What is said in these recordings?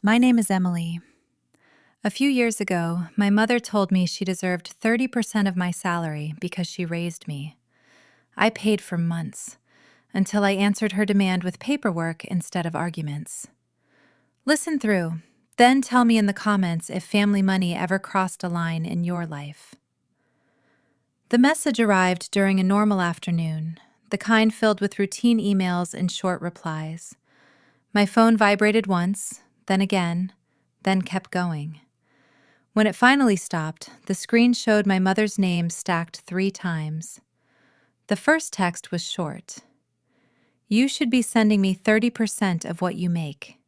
My name is Emily. A few years ago, my mother told me she deserved 30% of my salary because she raised me. I paid for months, until I answered her demand with paperwork instead of arguments. Listen through, then tell me in the comments if family money ever crossed a line in your life. The message arrived during a normal afternoon, the kind filled with routine emails and short replies. My phone vibrated once, then again, then kept going. When it finally stopped, the screen showed my mother's name stacked 3 times. The first text was short. You should be sending me 30% of what you make.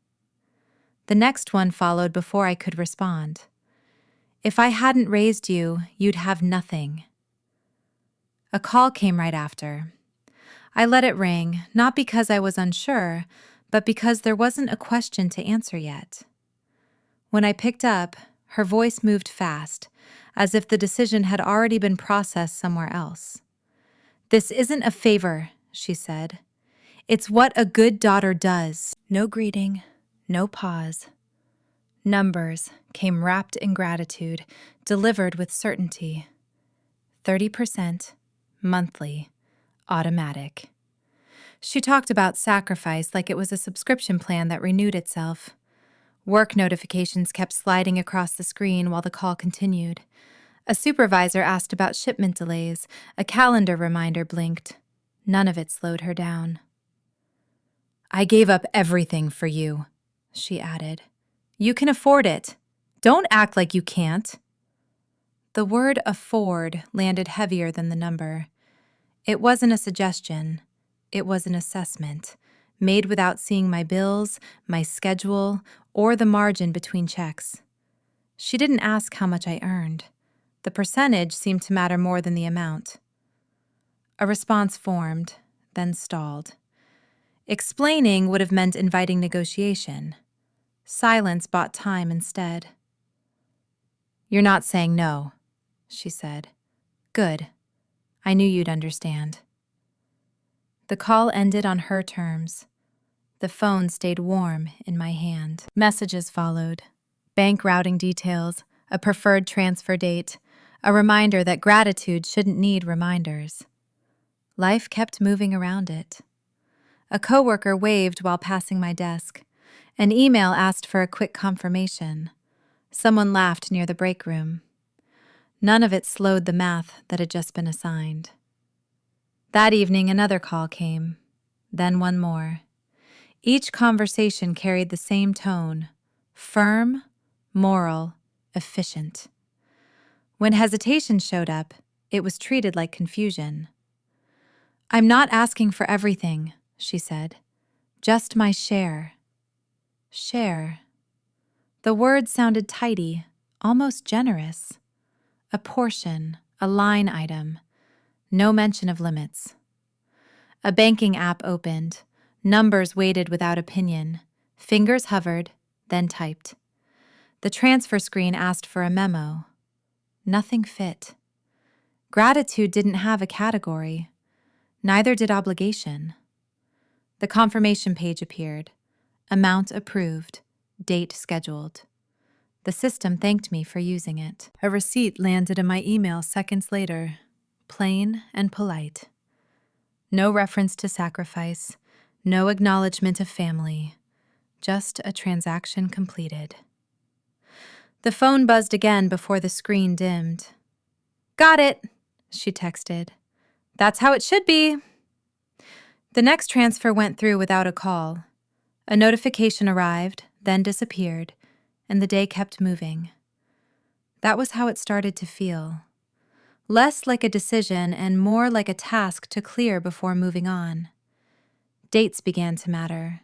The next one followed before I could respond. If I hadn't raised you, you'd have nothing. A call came right after. I let it ring, not because I was unsure, but because there wasn't a question to answer yet. When I picked up, her voice moved fast, as if the decision had already been processed somewhere else. "This isn't a favor," she said. "It's what a good daughter does." No greeting, no pause. Numbers came wrapped in gratitude, delivered with certainty. 30%, monthly, automatic. She talked about sacrifice like it was a subscription plan that renewed itself. Work notifications kept sliding across the screen while the call continued. A supervisor asked about shipment delays. A calendar reminder blinked. None of it slowed her down. "I gave up everything for you," she added. "You can afford it. Don't act like you can't." The word afford landed heavier than the number. It wasn't a suggestion. It was an assessment, made without seeing my bills, my schedule, or the margin between checks. She didn't ask how much I earned. The percentage seemed to matter more than the amount. A response formed, then stalled. Explaining would have meant inviting negotiation. Silence bought time instead. "You're not saying no," she said. "Good. I knew you'd understand." The call ended on her terms. The phone stayed warm in my hand. Messages followed. Bank routing details, a preferred transfer date, a reminder that gratitude shouldn't need reminders. Life kept moving around it. A coworker waved while passing my desk. An email asked for a quick confirmation. Someone laughed near the break room. None of it slowed the math that had just been assigned. That evening, another call came, then one more. Each conversation carried the same tone: firm, moral, efficient. When hesitation showed up, it was treated like confusion. "I'm not asking for everything," she said. "Just my share." Share. The word sounded tidy, almost generous. A portion, a line item. No mention of limits. A banking app opened. Numbers waited without opinion. Fingers hovered, then typed. The transfer screen asked for a memo. Nothing fit. Gratitude didn't have a category. Neither did obligation. The confirmation page appeared. Amount approved. Date scheduled. The system thanked me for using it. A receipt landed in my email seconds later, plain and polite. No reference to sacrifice, no acknowledgement of family, just a transaction completed. The phone buzzed again before the screen dimmed. "Got it," she texted. "That's how it should be." The next transfer went through without a call. A notification arrived, then disappeared, and the day kept moving. That was how it started to feel. Less like a decision and more like a task to clear before moving on. Dates began to matter.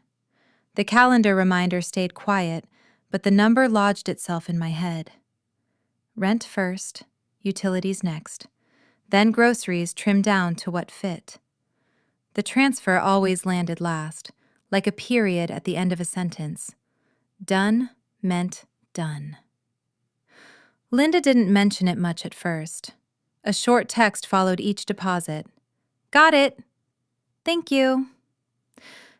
The calendar reminder stayed quiet, but the number lodged itself in my head. Rent first, utilities next, then groceries trimmed down to what fit. The transfer always landed last, like a period at the end of a sentence. Done meant done. Linda didn't mention it much at first. A short text followed each deposit. "Got it." "Thank you."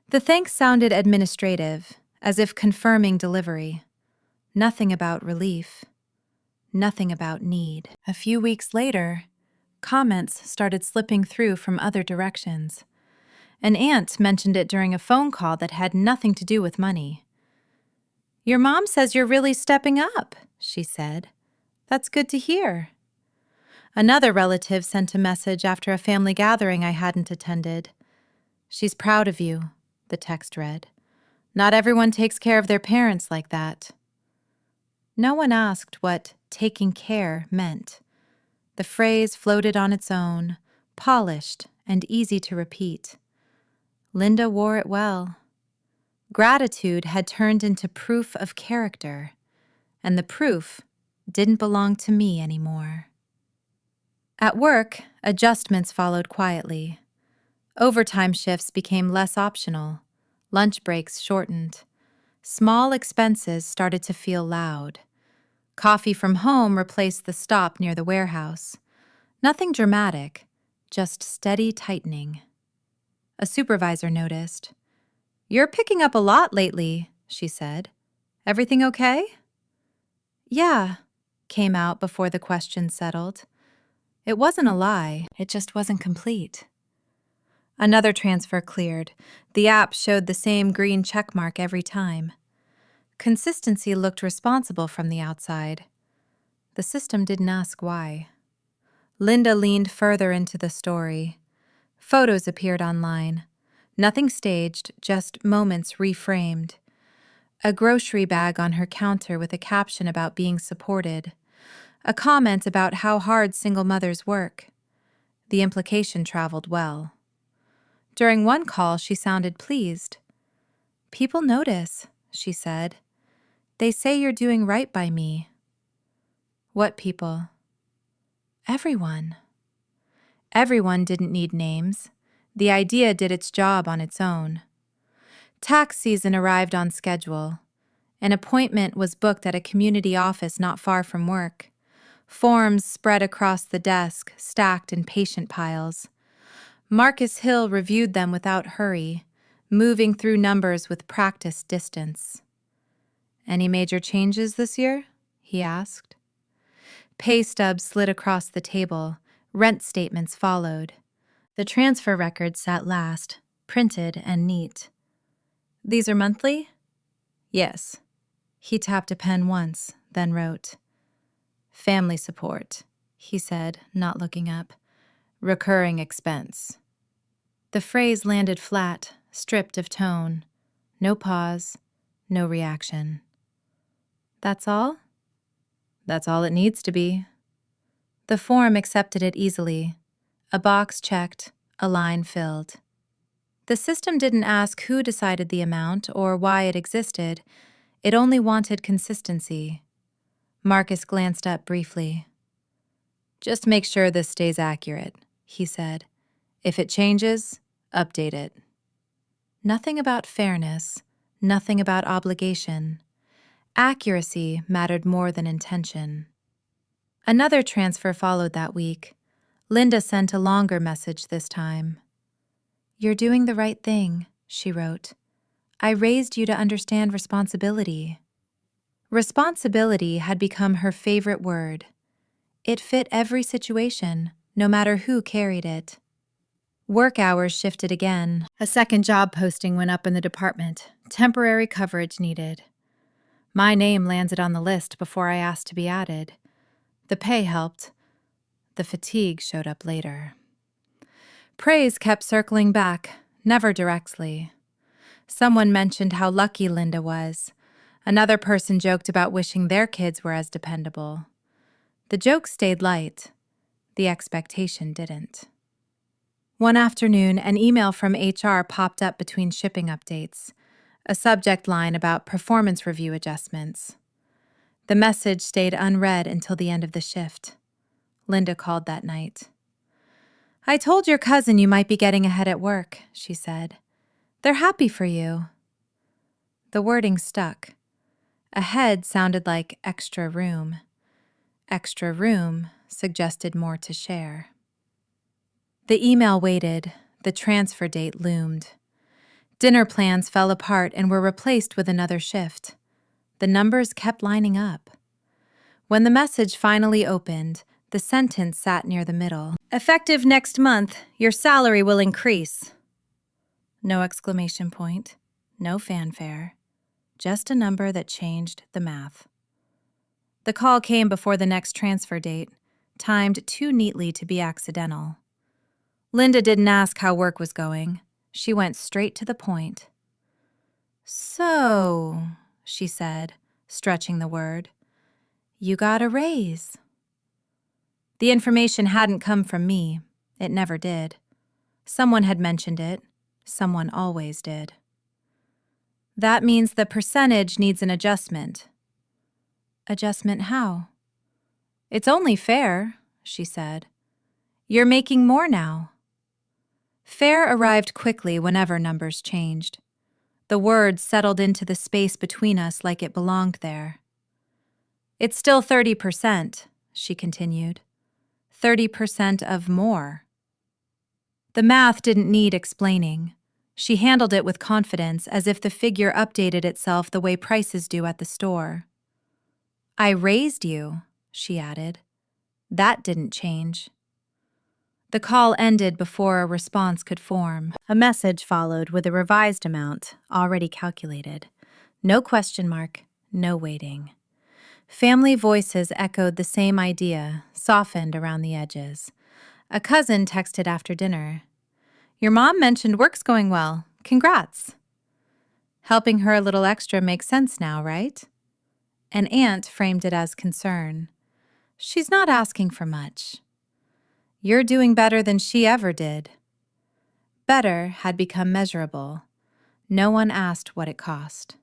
The thanks sounded administrative, as if confirming delivery. Nothing about relief. Nothing about need. A few weeks later, comments started slipping through from other directions. An aunt mentioned it during a phone call that had nothing to do with money. "Your mom says you're really stepping up," she said. "That's good to hear." Another relative sent a message after a family gathering I hadn't attended. "She's proud of you," the text read. "Not everyone takes care of their parents like that." No one asked what taking care meant. The phrase floated on its own, polished and easy to repeat. Linda wore it well. Gratitude had turned into proof of character, and the proof didn't belong to me anymore. At work, adjustments followed quietly. Overtime shifts became less optional. Lunch breaks shortened. Small expenses started to feel loud. Coffee from home replaced the stop near the warehouse. Nothing dramatic, just steady tightening. A supervisor noticed. "You're picking up a lot lately," she said. "Everything okay?" "Yeah," came out before the question settled. It wasn't a lie, it just wasn't complete. Another transfer cleared. The app showed the same green check mark every time. Consistency looked responsible from the outside. The system didn't ask why. Linda leaned further into the story. Photos appeared online. Nothing staged, just moments reframed. A grocery bag on her counter with a caption about being supported. A comment about how hard single mothers work. The implication traveled well. During one call, she sounded pleased. "People notice," she said. "They say you're doing right by me." What people? Everyone. Everyone didn't need names. The idea did its job on its own. Tax season arrived on schedule. An appointment was booked at a community office not far from work. Forms spread across the desk, stacked in patient piles. Marcus Hill reviewed them without hurry, moving through numbers with practiced distance. "Any major changes this year?" he asked. Pay stubs slid across the table. Rent statements followed. The transfer record sat last, printed and neat. "These are monthly?" "Yes." He tapped a pen once, then wrote. "Family support," he said, not looking up. "Recurring expense." The phrase landed flat, stripped of tone. No pause, no reaction. "That's all?" "That's all it needs to be." The form accepted it easily. A box checked, a line filled. The system didn't ask who decided the amount or why it existed. It only wanted consistency. Marcus glanced up briefly. "Just make sure this stays accurate," he said. "If it changes, update it." Nothing about fairness, nothing about obligation. Accuracy mattered more than intention. Another transfer followed that week. Linda sent a longer message this time. "You're doing the right thing," she wrote. "I raised you to understand responsibility." Responsibility had become her favorite word. It fit every situation, no matter who carried it. Work hours shifted again. A second job posting went up in the department. Temporary coverage needed. My name landed on the list before I asked to be added. The pay helped. The fatigue showed up later. Praise kept circling back, never directly. Someone mentioned how lucky Linda was. Another person joked about wishing their kids were as dependable. The joke stayed light. The expectation didn't. One afternoon, an email from HR popped up between shipping updates, a subject line about performance review adjustments. The message stayed unread until the end of the shift. Linda called that night. "I told your cousin you might be getting ahead at work," she said. "They're happy for you." The wording stuck. Ahead sounded like extra room. Extra room suggested more to share. The email waited. The transfer date loomed. Dinner plans fell apart and were replaced with another shift. The numbers kept lining up. When the message finally opened, the sentence sat near the middle. "Effective next month, your salary will increase." No exclamation point, no fanfare, just a number that changed the math. The call came before the next transfer date, timed too neatly to be accidental. Linda didn't ask how work was going. She went straight to the point. "So," she said, stretching the word, "you got a raise." The information hadn't come from me. It never did. Someone had mentioned it. Someone always did. "That means the percentage needs an adjustment." "Adjustment how?" "It's only fair," she said. "You're making more now." Fair arrived quickly whenever numbers changed. The word settled into the space between us like it belonged there. "It's still 30%, she continued. 30% of more. The math didn't need explaining. She handled it with confidence, as if the figure updated itself the way prices do at the store. "I raised you," she added. "That didn't change." The call ended before a response could form. A message followed with a revised amount, already calculated. No question mark, no waiting. Family voices echoed the same idea, softened around the edges. A cousin texted after dinner. "Your mom mentioned work's going well. Congrats." Helping her a little extra makes sense now, right? An aunt framed it as concern. "She's not asking for much." "You're doing better than she ever did." Better had become measurable. No one asked what it cost.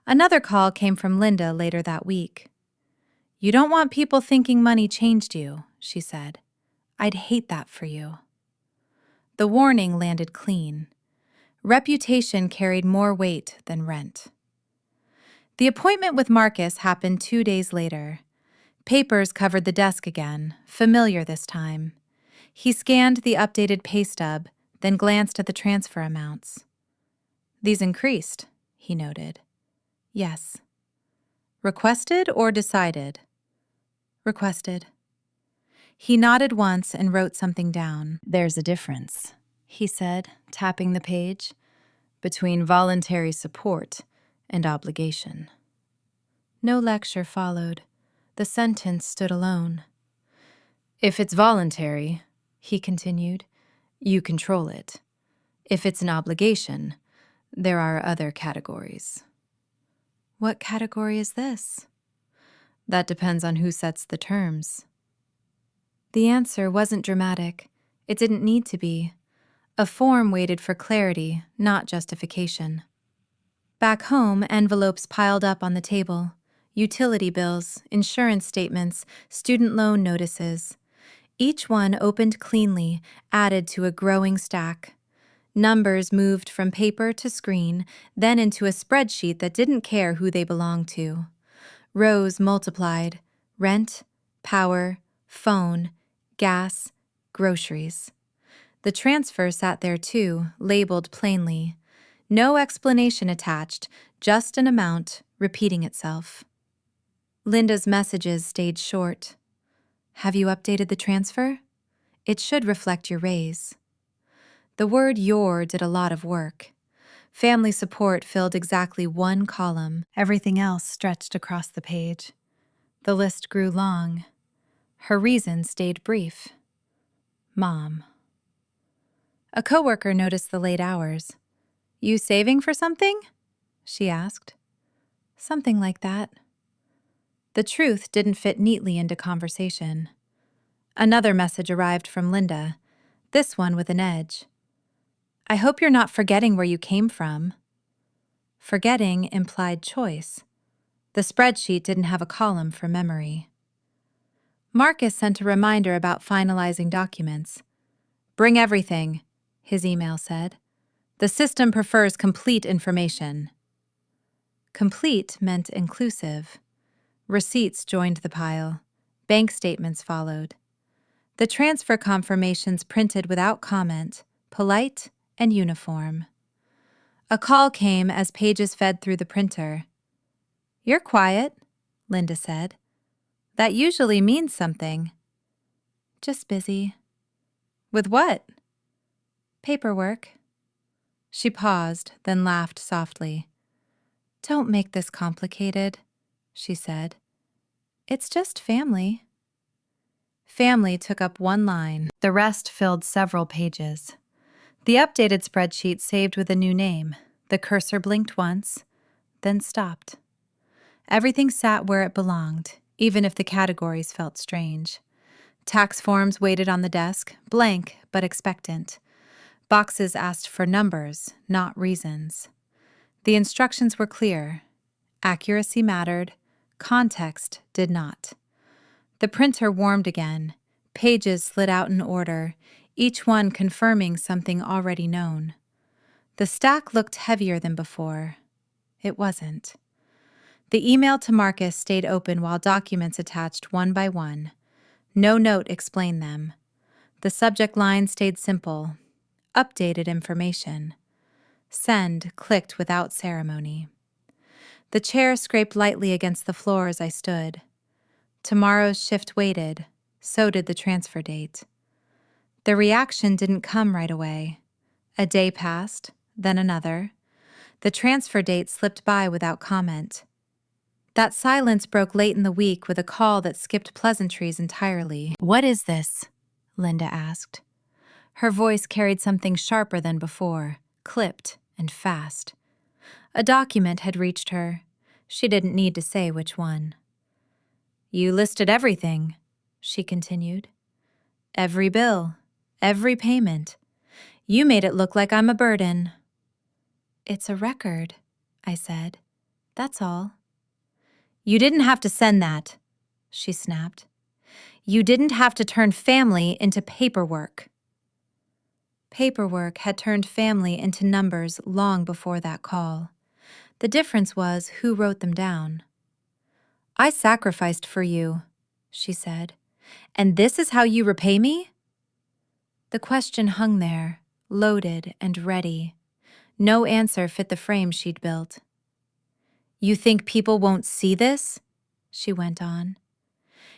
Another call came from Linda later that week. "You don't want people thinking money changed you," she said. "I'd hate that for you." The warning landed clean. Reputation carried more weight than rent. The appointment with Marcus happened 2 days later. Papers covered the desk again, familiar this time. He scanned the updated pay stub, then glanced at the transfer amounts. "These increased," he noted. "Yes." "Requested or decided?" "Requested." He nodded once and wrote something down. "There's a difference," he said, tapping the page, "between voluntary support and obligation." No lecture followed. The sentence stood alone. "If it's voluntary," he continued, "you control it. If it's an obligation, there are other categories." "What category is this?" "That depends on who sets the terms." The answer wasn't dramatic. It didn't need to be. A form waited for clarity, not justification. Back home, envelopes piled up on the table. Utility bills, insurance statements, student loan notices. Each one opened cleanly, added to a growing stack. Numbers moved from paper to screen, then into a spreadsheet that didn't care who they belonged to. Rows multiplied: rent, power, phone, gas, groceries. The transfer sat there too, labeled plainly. No explanation attached, just an amount repeating itself. Linda's messages stayed short. "Have you updated the transfer? It should reflect your raise." The word "your" did a lot of work. Family support filled exactly one column. Everything else stretched across the page. The list grew long. Her reason stayed brief. Mom. A coworker noticed the late hours. "You saving for something?" she asked. "Something like that." The truth didn't fit neatly into conversation. Another message arrived from Linda, this one with an edge. "I hope you're not forgetting where you came from." Forgetting implied choice. The spreadsheet didn't have a column for memory. Marcus sent a reminder about finalizing documents. "Bring everything," his email said. "The system prefers complete information." Complete meant inclusive. Receipts joined the pile. Bank statements followed. The transfer confirmations printed without comment, polite and uniform. A call came as pages fed through the printer. "You're quiet," Linda said. "That usually means something." "Just busy." "With what?" "Paperwork." She paused, then laughed softly. "Don't make this complicated," she said. "It's just family." Family took up one line. The rest filled several pages. The updated spreadsheet saved with a new name. The cursor blinked once, then stopped. Everything sat where it belonged, even if the categories felt strange. Tax forms waited on the desk, blank but expectant. Boxes asked for numbers, not reasons. The instructions were clear. Accuracy mattered. Context did not. The printer warmed again. Pages slid out in order, each one confirming something already known. The stack looked heavier than before. It wasn't. The email to Marcus stayed open while documents attached one by one. No note explained them. The subject line stayed simple. Updated information. Send clicked without ceremony. The chair scraped lightly against the floor as I stood. Tomorrow's shift waited. So did the transfer date. The reaction didn't come right away. A day passed, then another. The transfer date slipped by without comment. That silence broke late in the week with a call that skipped pleasantries entirely. "What is this?" Linda asked. Her voice carried something sharper than before, clipped and fast. A document had reached her. She didn't need to say which one. "You listed everything," she continued. "Every bill, every payment. You made it look like I'm a burden." "It's a record," I said. "That's all." "You didn't have to send that," she snapped. "You didn't have to turn family into paperwork." Paperwork had turned family into numbers long before that call. The difference was who wrote them down. "I sacrificed for you," she said. "And this is how you repay me?" The question hung there, loaded and ready. No answer fit the frame she'd built. "You think people won't see this?" she went on.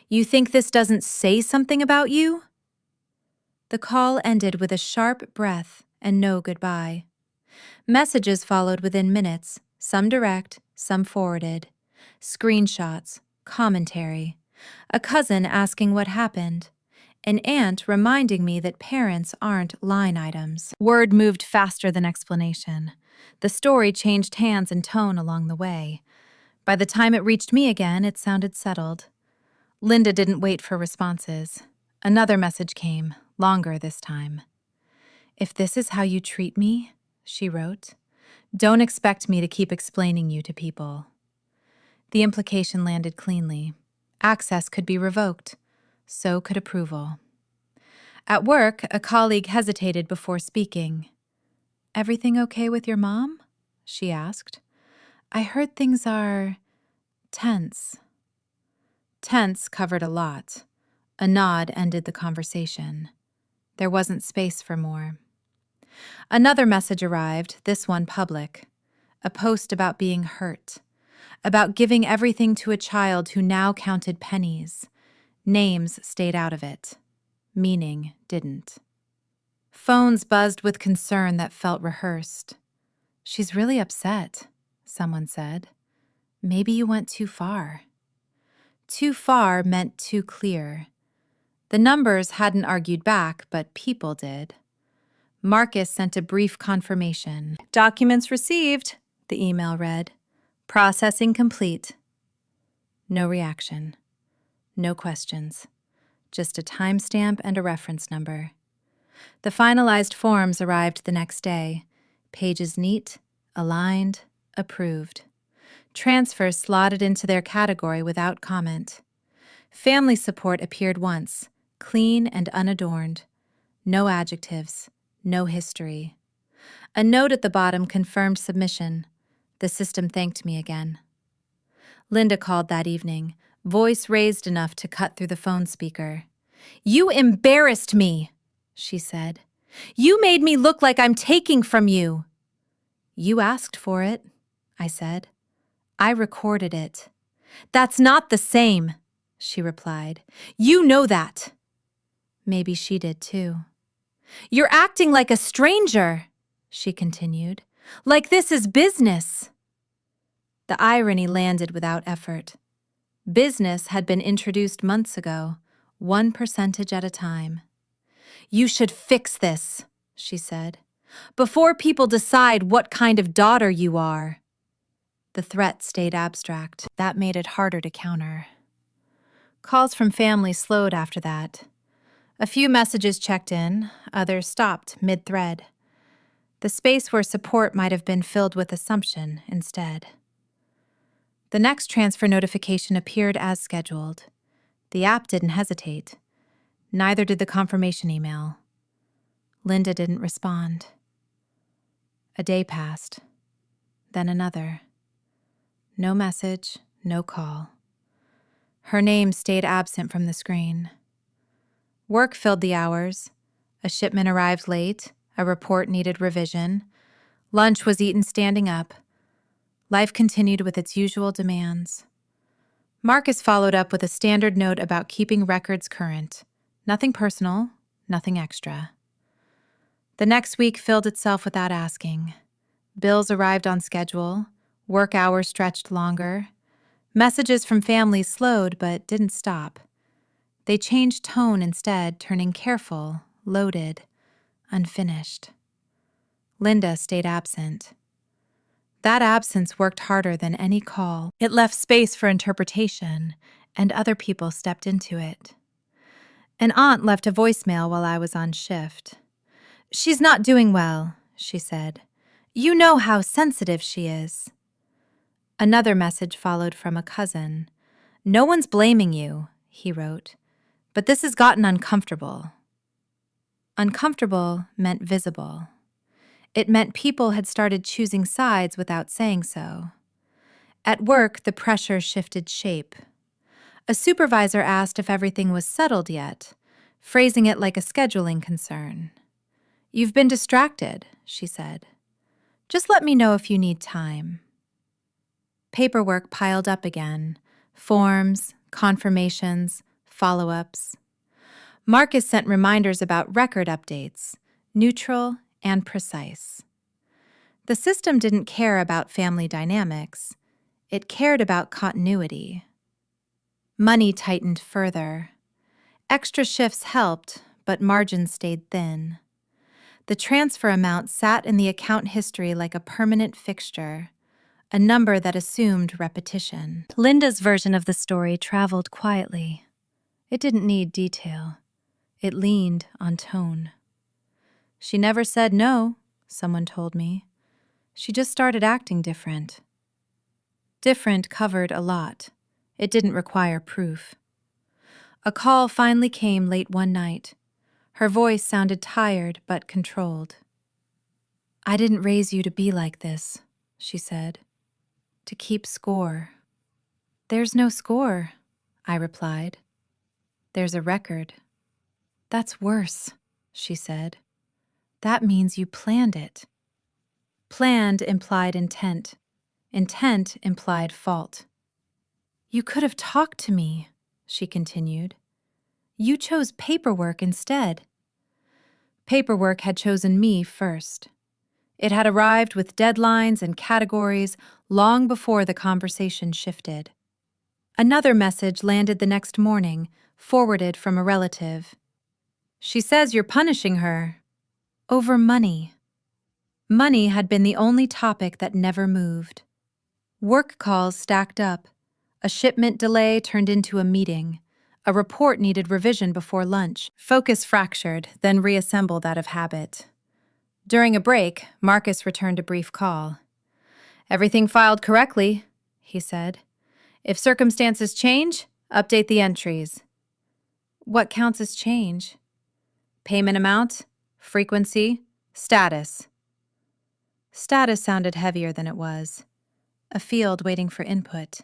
"You think this doesn't say something about you?" The call ended with a sharp breath and no goodbye. Messages followed within minutes, some direct, some forwarded. Screenshots, commentary. A cousin asking what happened. An aunt reminding me that parents aren't line items. Word moved faster than explanation. The story changed hands and tone along the way. By the time it reached me again, it sounded settled. Linda didn't wait for responses. Another message came, longer this time. "If this is how you treat me," she wrote, "don't expect me to keep explaining you to people." The implication landed cleanly. Access could be revoked. So could approval. At work, a colleague hesitated before speaking. "Everything okay with your mom?" she asked. "I heard things are tense." Tense covered a lot. A nod ended the conversation. There wasn't space for more. Another message arrived, this one public. A post about being hurt. About giving everything to a child who now counted pennies. Names stayed out of it. Meaning didn't. Phones buzzed with concern that felt rehearsed. "She's really upset," someone said. "Maybe you went too far." Too far meant too clear. The numbers hadn't argued back, but people did. Marcus sent a brief confirmation. "Documents received," the email read. "Processing complete." No reaction. No questions. Just a timestamp and a reference number. The finalized forms arrived the next day. Pages neat, aligned, approved. Transfers slotted into their category without comment. Family support appeared once, clean and unadorned. No adjectives, no history. A note at the bottom confirmed submission. The system thanked me again. Linda called that evening, voice raised enough to cut through the phone speaker. "You embarrassed me," she said. "You made me look like I'm taking from you." You asked for it, I said. I recorded it. That's not the same, she replied. You know that. Maybe she did too. You're acting like a stranger, she continued. Like this is business. The irony landed without effort. Business had been introduced months ago, 1% at a time. You should fix this, she said, before people decide what kind of daughter you are. The threat stayed abstract. That made it harder to counter. Calls from family slowed after that. A few messages checked in, others stopped mid-thread. The space where support might have been filled with assumption instead. The next transfer notification appeared as scheduled. The app didn't hesitate. Neither did the confirmation email. Linda didn't respond. A day passed. Then another. No message, no call. Her name stayed absent from the screen. Work filled the hours. A shipment arrived late. A report needed revision. Lunch was eaten standing up. Life continued with its usual demands. Marcus followed up with a standard note about keeping records current. Nothing personal, nothing extra. The next week filled itself without asking. Bills arrived on schedule. Work hours stretched longer. Messages from family slowed but didn't stop. They changed tone instead, turning careful, loaded, unfinished. Linda stayed absent. That absence worked harder than any call. It left space for interpretation, and other people stepped into it. An aunt left a voicemail while I was on shift. She's not doing well, she said. You know how sensitive she is. Another message followed from a cousin. No one's blaming you, he wrote, but this has gotten uncomfortable. Uncomfortable meant visible. It meant people had started choosing sides without saying so. At work, the pressure shifted shape. A supervisor asked if everything was settled yet, phrasing it like a scheduling concern. You've been distracted, she said. Just let me know if you need time. Paperwork piled up again. Forms, confirmations, follow-ups. Marcus sent reminders about record updates, neutral and precise. The system didn't care about family dynamics. It cared about continuity. Money tightened further. Extra shifts helped, but margins stayed thin. The transfer amount sat in the account history like a permanent fixture, a number that assumed repetition. Linda's version of the story traveled quietly. It didn't need detail. It leaned on tone. She never said no, someone told me. She just started acting different. Different covered a lot. It didn't require proof. A call finally came late one night. Her voice sounded tired but controlled. I didn't raise you to be like this, she said. To keep score. There's no score, I replied. There's a record. That's worse, she said. That means you planned it. Planned implied intent. Intent implied fault. You could have talked to me, she continued. You chose paperwork instead. Paperwork had chosen me first. It had arrived with deadlines and categories long before the conversation shifted. Another message landed the next morning, forwarded from a relative. She says you're punishing her. Over money. Money had been the only topic that never moved. Work calls stacked up. A shipment delay turned into a meeting. A report needed revision before lunch. Focus fractured, then reassembled out of habit. During a break, Marcus returned a brief call. Everything filed correctly, he said. If circumstances change, update the entries. What counts as change? Payment amount, frequency, status. Status sounded heavier than it was. A field waiting for input.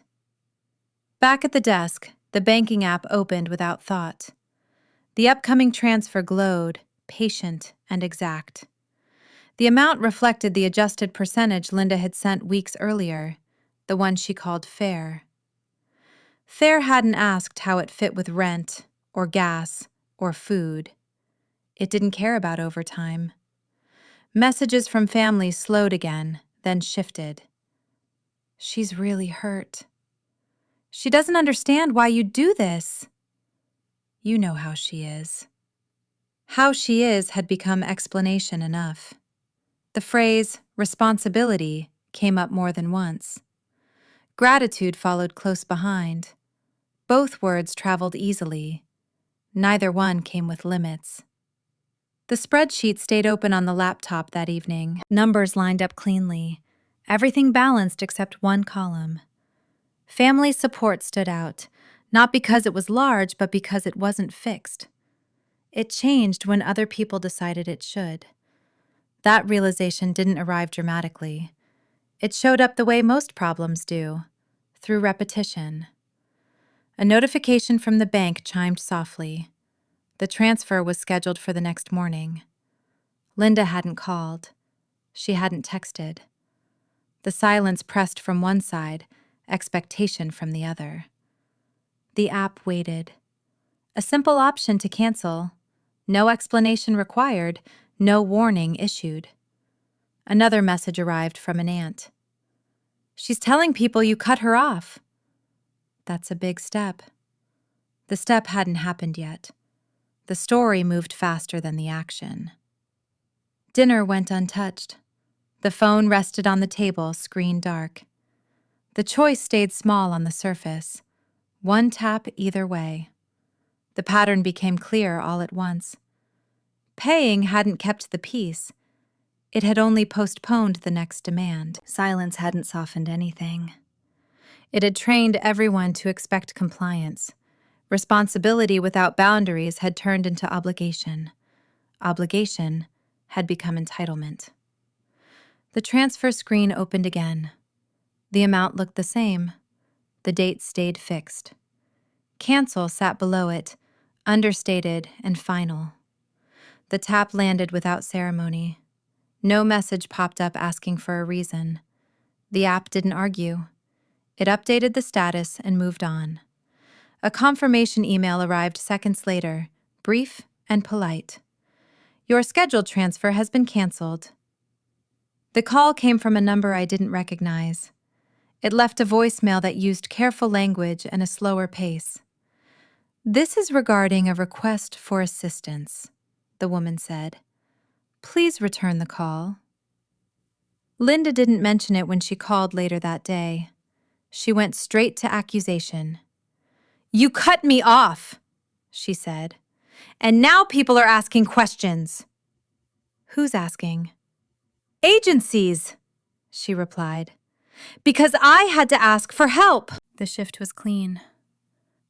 Back at the desk, the banking app opened without thought. The upcoming transfer glowed, patient and exact. The amount reflected the adjusted percentage Linda had sent weeks earlier, the one she called fair. Fair hadn't asked how it fit with rent, or gas, or food. It didn't care about overtime. Messages from family slowed again, then shifted. She's really hurt. She doesn't understand why you do this. You know how she is. How she is had become explanation enough. The phrase, responsibility, came up more than once. Gratitude followed close behind. Both words traveled easily. Neither one came with limits. The spreadsheet stayed open on the laptop that evening. Numbers lined up cleanly. Everything balanced except one column. Family support stood out, not because it was large, but because it wasn't fixed. It changed when other people decided it should. That realization didn't arrive dramatically. It showed up the way most problems do, through repetition. A notification from the bank chimed softly. The transfer was scheduled for the next morning. Linda hadn't called. She hadn't texted. The silence pressed from one side, expectation from the other. The app waited. A simple option to cancel. No explanation required, no warning issued. Another message arrived from an aunt. She's telling people you cut her off. That's a big step. The step hadn't happened yet. The story moved faster than the action. Dinner went untouched. The phone rested on the table, screen dark. The choice stayed small on the surface. One tap either way. The pattern became clear all at once. Paying hadn't kept the peace. It had only postponed the next demand. Silence hadn't softened anything. It had trained everyone to expect compliance. Responsibility without boundaries had turned into obligation. Obligation had become entitlement. The transfer screen opened again. The amount looked the same. The date stayed fixed. Cancel sat below it, understated and final. The tap landed without ceremony. No message popped up asking for a reason. The app didn't argue. It updated the status and moved on. A confirmation email arrived seconds later, brief and polite. Your scheduled transfer has been canceled. The call came from a number I didn't recognize. It left a voicemail that used careful language and a slower pace. This is regarding a request for assistance, the woman said. Please return the call. Linda didn't mention it when she called later that day. She went straight to accusation. You cut me off, she said. And now people are asking questions. Who's asking? Agencies, she replied. Because I had to ask for help. The shift was clean.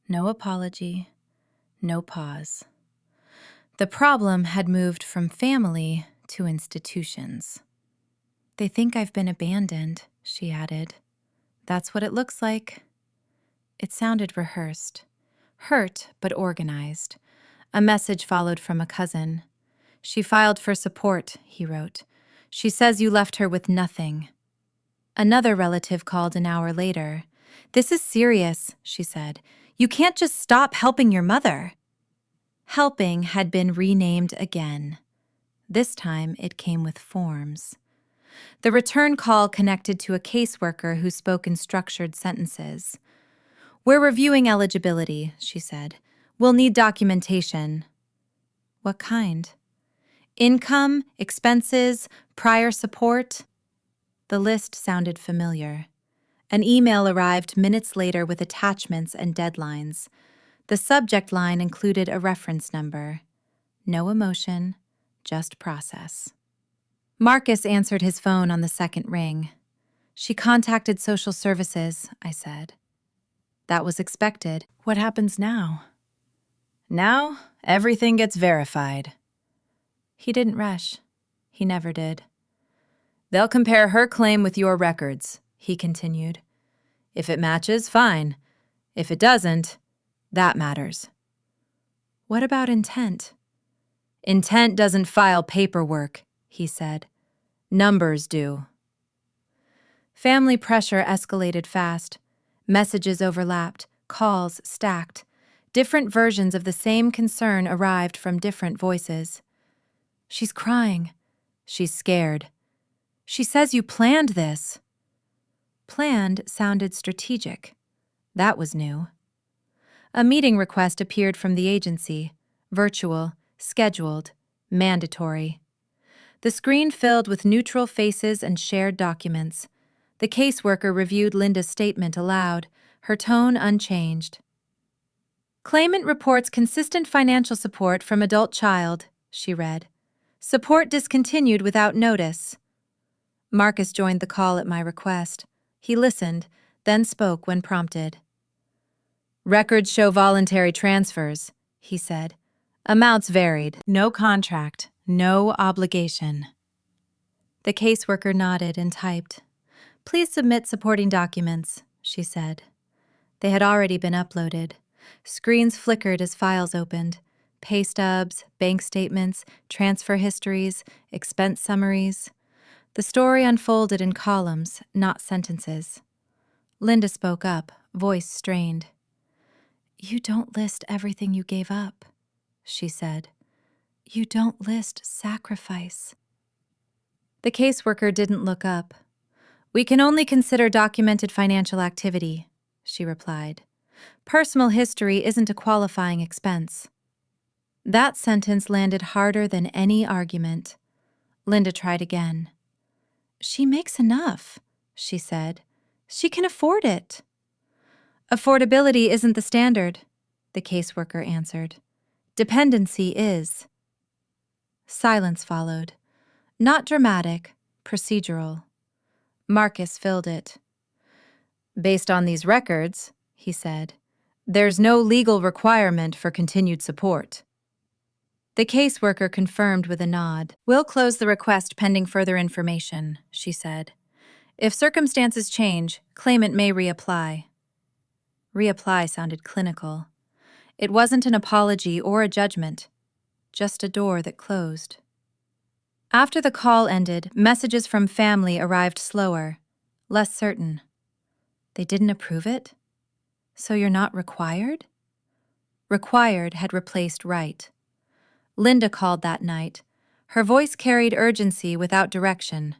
No apology, no pause. The problem had moved from family to institutions. They think I've been abandoned, she added. That's what it looks like. It sounded rehearsed. Hurt, but organized. A message followed from a cousin. She filed for support, he wrote. She says you left her with nothing. Another relative called an hour later. This is serious, she said. You can't just stop helping your mother. Helping had been renamed again. This time it came with forms. The return call connected to a caseworker who spoke in structured sentences. We're reviewing eligibility, she said. We'll need documentation. What kind? Income, expenses, prior support? The list sounded familiar. An email arrived minutes later with attachments and deadlines. The subject line included a reference number. No emotion, just process. Marcus answered his phone on the second ring. She contacted social services, I said. That was expected. What happens now? Now, everything gets verified. He didn't rush. He never did. They'll compare her claim with your records, he continued. If it matches, fine. If it doesn't, that matters. What about intent? Intent doesn't file paperwork, he said. Numbers do. Family pressure escalated fast. Messages overlapped, calls stacked. Different versions of the same concern arrived from different voices. She's crying. She's scared. She says you planned this. Planned sounded strategic. That was new. A meeting request appeared from the agency. Virtual, scheduled, mandatory. The screen filled with neutral faces and shared documents. The caseworker reviewed Linda's statement aloud, her tone unchanged. Claimant reports consistent financial support from adult child, she read. Support discontinued without notice. Marcus joined the call at my request. He listened, then spoke when prompted. Records show voluntary transfers, he said. Amounts varied. No contract, no obligation. The caseworker nodded and typed. Please submit supporting documents, she said. They had already been uploaded. Screens flickered as files opened. Pay stubs, bank statements, transfer histories, expense summaries. The story unfolded in columns, not sentences. Linda spoke up, voice strained. You don't list everything you gave up, she said. You don't list sacrifice. The caseworker didn't look up. We can only consider documented financial activity, she replied. Personal history isn't a qualifying expense. That sentence landed harder than any argument. Linda tried again. She makes enough, she said. She can afford it. Affordability isn't the standard, the caseworker answered. Dependency is. Silence followed. Not dramatic, procedural. Marcus filled it. Based on these records, he said, there's no legal requirement for continued support. The caseworker confirmed with a nod. We'll close the request pending further information, she said. If circumstances change, claimant may reapply. Reapply sounded clinical. It wasn't an apology or a judgment, just a door that closed. After the call ended, messages from family arrived slower, less certain. They didn't approve it? So you're not required? Required had replaced right. Linda called that night. Her voice carried urgency without direction.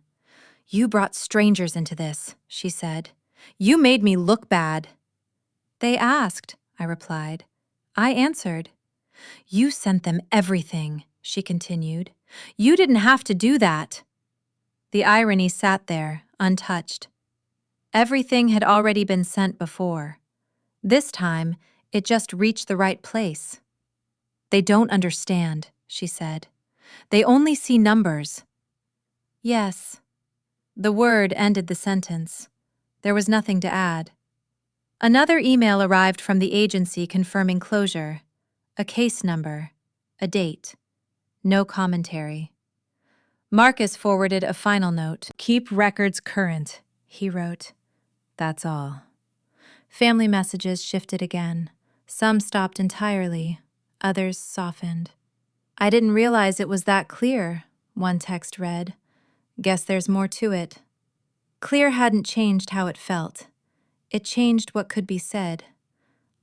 You brought strangers into this, she said. You made me look bad. They asked, I replied. I answered. You sent them everything, she continued. You didn't have to do that. The irony sat there, untouched. Everything had already been sent before. This time, it just reached the right place. They don't understand, she said. They only see numbers. Yes. The word ended the sentence. There was nothing to add. Another email arrived from the agency confirming closure. A case number. A date. No commentary. Marcus forwarded a final note. Keep records current, he wrote. That's all. Family messages shifted again. Some stopped entirely. Others softened. I didn't realize it was that clear, one text read. Guess there's more to it. Clear hadn't changed how it felt. It changed what could be said.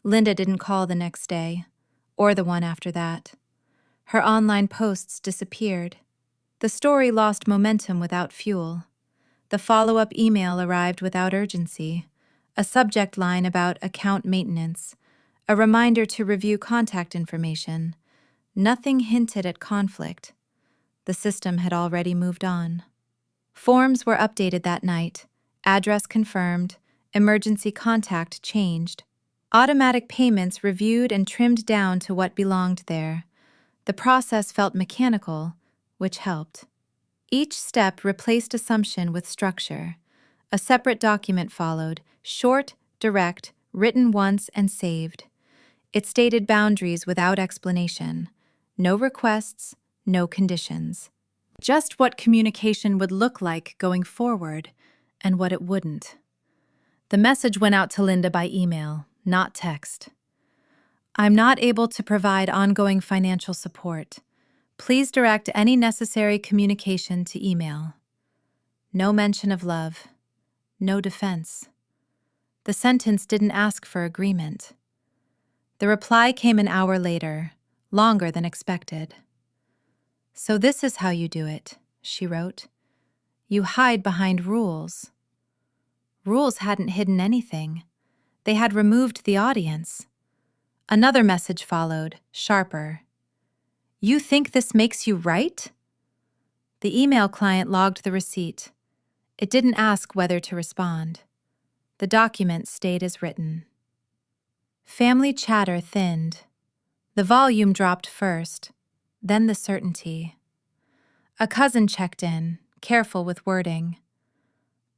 Linda didn't call the next day, or the one after that. Her online posts disappeared. The story lost momentum without fuel. The follow-up email arrived without urgency. A subject line about account maintenance. A reminder to review contact information. Nothing hinted at conflict. The system had already moved on. Forms were updated that night. Address confirmed. Emergency contact changed. Automatic payments reviewed and trimmed down to what belonged there. The process felt mechanical, which helped. Each step replaced assumption with structure. A separate document followed, short, direct, written once and saved. It stated boundaries without explanation. No requests, no conditions. Just what communication would look like going forward, and what it wouldn't. The message went out to Linda by email, not text. I'm not able to provide ongoing financial support. Please direct any necessary communication to email. No mention of love. No defense. The sentence didn't ask for agreement. The reply came an hour later, longer than expected. "So this is how you do it," she wrote. "You hide behind rules." Rules hadn't hidden anything. They had removed the audience. Another message followed, sharper. "You think this makes you right?" The email client logged the receipt. It didn't ask whether to respond. The document stayed as written. Family chatter thinned. The volume dropped first, then the certainty. A cousin checked in, careful with wording.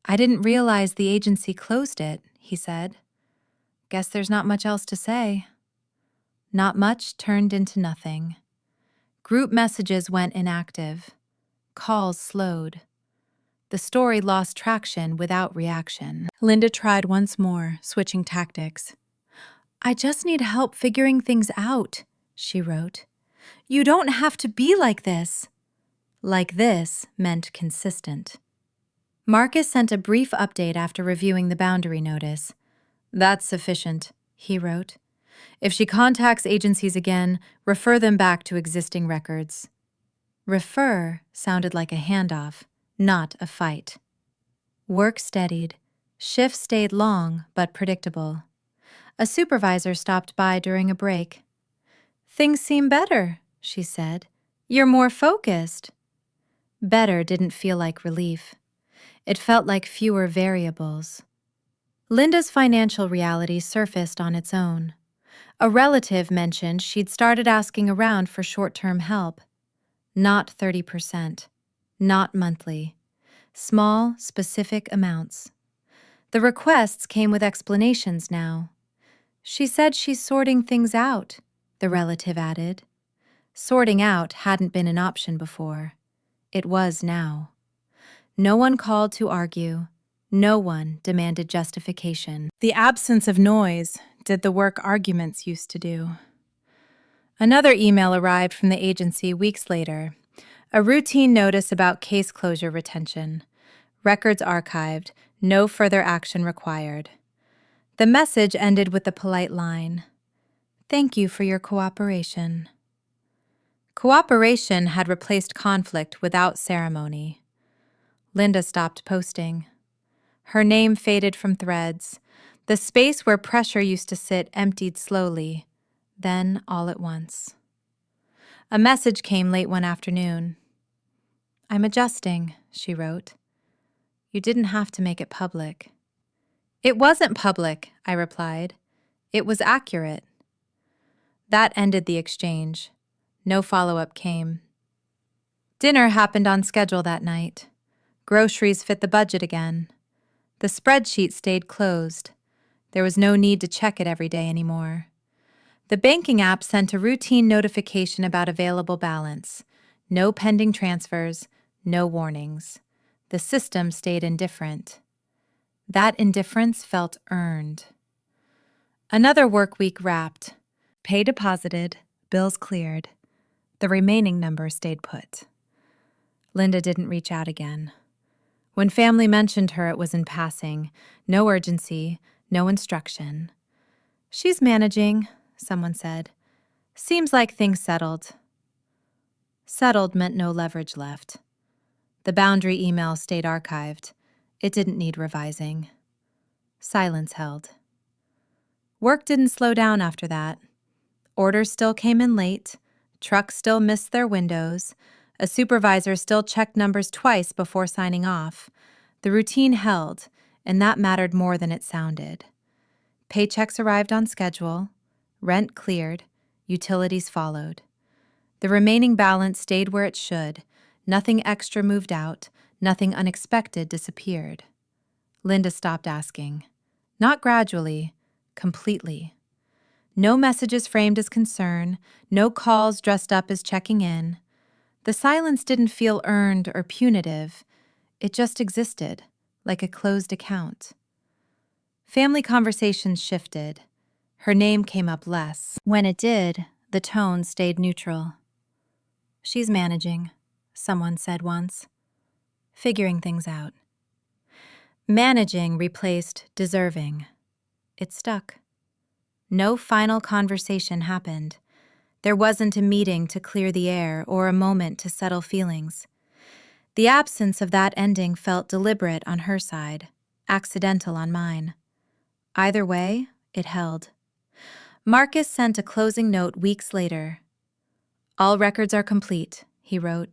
"I didn't realize the agency closed it," he said. "Guess there's not much else to say." Not much turned into nothing. Group messages went inactive. Calls slowed. The story lost traction without reaction. Linda tried once more, switching tactics. "I just need help figuring things out," she wrote. "You don't have to be like this." Like this meant consistent. Marcus sent a brief update after reviewing the boundary notice. "That's sufficient," he wrote. "If she contacts agencies again, refer them back to existing records." Refer sounded like a handoff, not a fight. Work steadied. Shifts stayed long, but predictable. A supervisor stopped by during a break. "Things seem better," she said. "You're more focused." Better didn't feel like relief. It felt like fewer variables. Linda's financial reality surfaced on its own. A relative mentioned she'd started asking around for short-term help. Not 30%. Not monthly. Small, specific amounts. The requests came with explanations now. "She said she's sorting things out," the relative added. Sorting out hadn't been an option before. It was now. No one called to argue. No one demanded justification. The absence of noise did the work arguments used to do. Another email arrived from the agency weeks later. A routine notice about case closure retention. Records archived. No further action required. The message ended with the polite line, "Thank you for your cooperation." Cooperation had replaced conflict without ceremony. Linda stopped posting. Her name faded from threads. The space where pressure used to sit emptied slowly, then all at once. A message came late one afternoon. "I'm adjusting," she wrote. "You didn't have to make it public." "It wasn't public," I replied. "It was accurate." That ended the exchange. No follow-up came. Dinner happened on schedule that night. Groceries fit the budget again. The spreadsheet stayed closed. There was no need to check it every day anymore. The banking app sent a routine notification about available balance. No pending transfers, no warnings. The system stayed indifferent. That indifference felt earned. Another work week wrapped. Pay deposited, bills cleared. The remaining number stayed put. Linda didn't reach out again. When family mentioned her, it was in passing. No urgency, no instruction. "She's managing," someone said. "Seems like things settled." Settled meant no leverage left. The boundary email stayed archived. It didn't need revising. Silence held. Work didn't slow down after that. Orders still came in late. Trucks still missed their windows. A supervisor still checked numbers twice before signing off. The routine held, and that mattered more than it sounded. Paychecks arrived on schedule. Rent cleared. Utilities followed. The remaining balance stayed where it should. Nothing extra moved out. Nothing unexpected disappeared. Linda stopped asking. Not gradually, completely. No messages framed as concern, no calls dressed up as checking in. The silence didn't feel earned or punitive. It just existed, like a closed account. Family conversations shifted. Her name came up less. When it did, the tone stayed neutral. "She's managing," someone said once. "Figuring things out." Managing replaced deserving. It stuck. No final conversation happened. There wasn't a meeting to clear the air or a moment to settle feelings. The absence of that ending felt deliberate on her side, accidental on mine. Either way, it held. Marcus sent a closing note weeks later. "All records are complete," he wrote.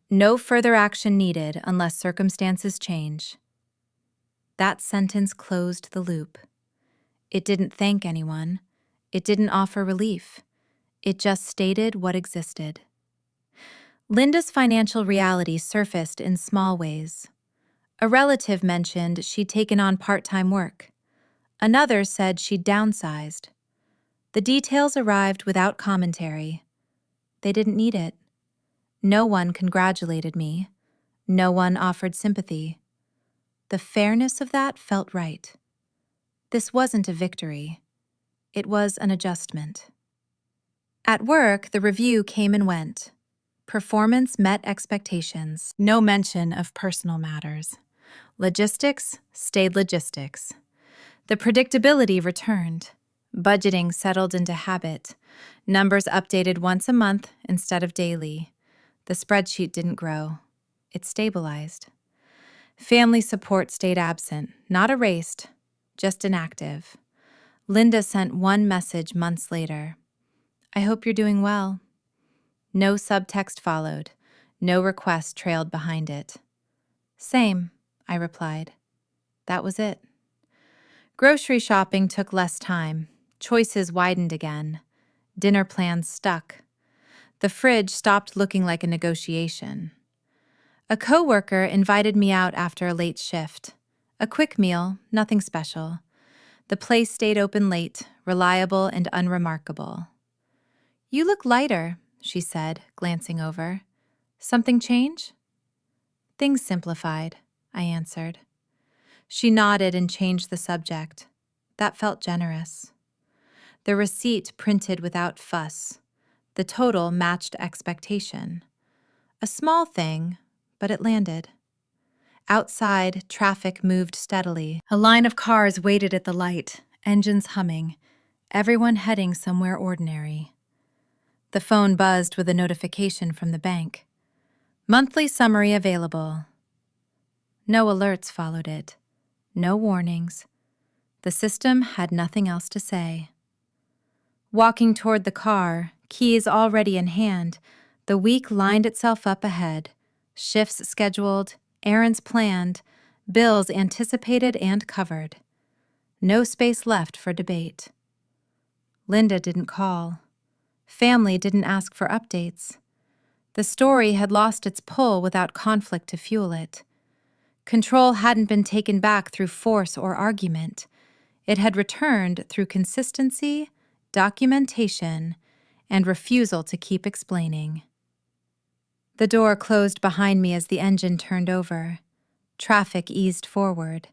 "No further action needed unless circumstances change." That sentence closed the loop. It didn't thank anyone. It didn't offer relief. It just stated what existed. Linda's financial reality surfaced in small ways. A relative mentioned she'd taken on part-time work. Another said she'd downsized. The details arrived without commentary. They didn't need it. No one congratulated me. No one offered sympathy. The fairness of that felt right. This wasn't a victory. It was an adjustment. At work, the review came and went. Performance met expectations. No mention of personal matters. Logistics stayed logistics. The predictability returned. Budgeting settled into habit. Numbers updated once a month instead of daily. The spreadsheet didn't grow. It stabilized. Family support stayed absent, not erased, just inactive. Linda sent one message months later. "I hope you're doing well." No subtext followed. No request trailed behind it. "Same," I replied. That was it. Grocery shopping took less time. Choices widened again. Dinner plans stuck. The fridge stopped looking like a negotiation. A coworker invited me out after a late shift. A quick meal, nothing special. The place stayed open late, reliable and unremarkable. "You look lighter," she said, glancing over. "Something change?" "Things simplified," I answered. She nodded and changed the subject. That felt generous. The receipt printed without fuss. The total matched expectation. A small thing, but it landed. Outside, traffic moved steadily. A line of cars waited at the light, engines humming, everyone heading somewhere ordinary. The phone buzzed with a notification from the bank. "Monthly summary available." No alerts followed it. No warnings. The system had nothing else to say. Walking toward the car, keys already in hand, the week lined itself up ahead. Shifts scheduled, errands planned, bills anticipated and covered. No space left for debate. Linda didn't call. Family didn't ask for updates. The story had lost its pull without conflict to fuel it. Control hadn't been taken back through force or argument. It had returned through consistency, documentation, and refusal to keep explaining. The door closed behind me as the engine turned over. Traffic eased forward.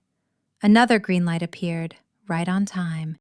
Another green light appeared, right on time.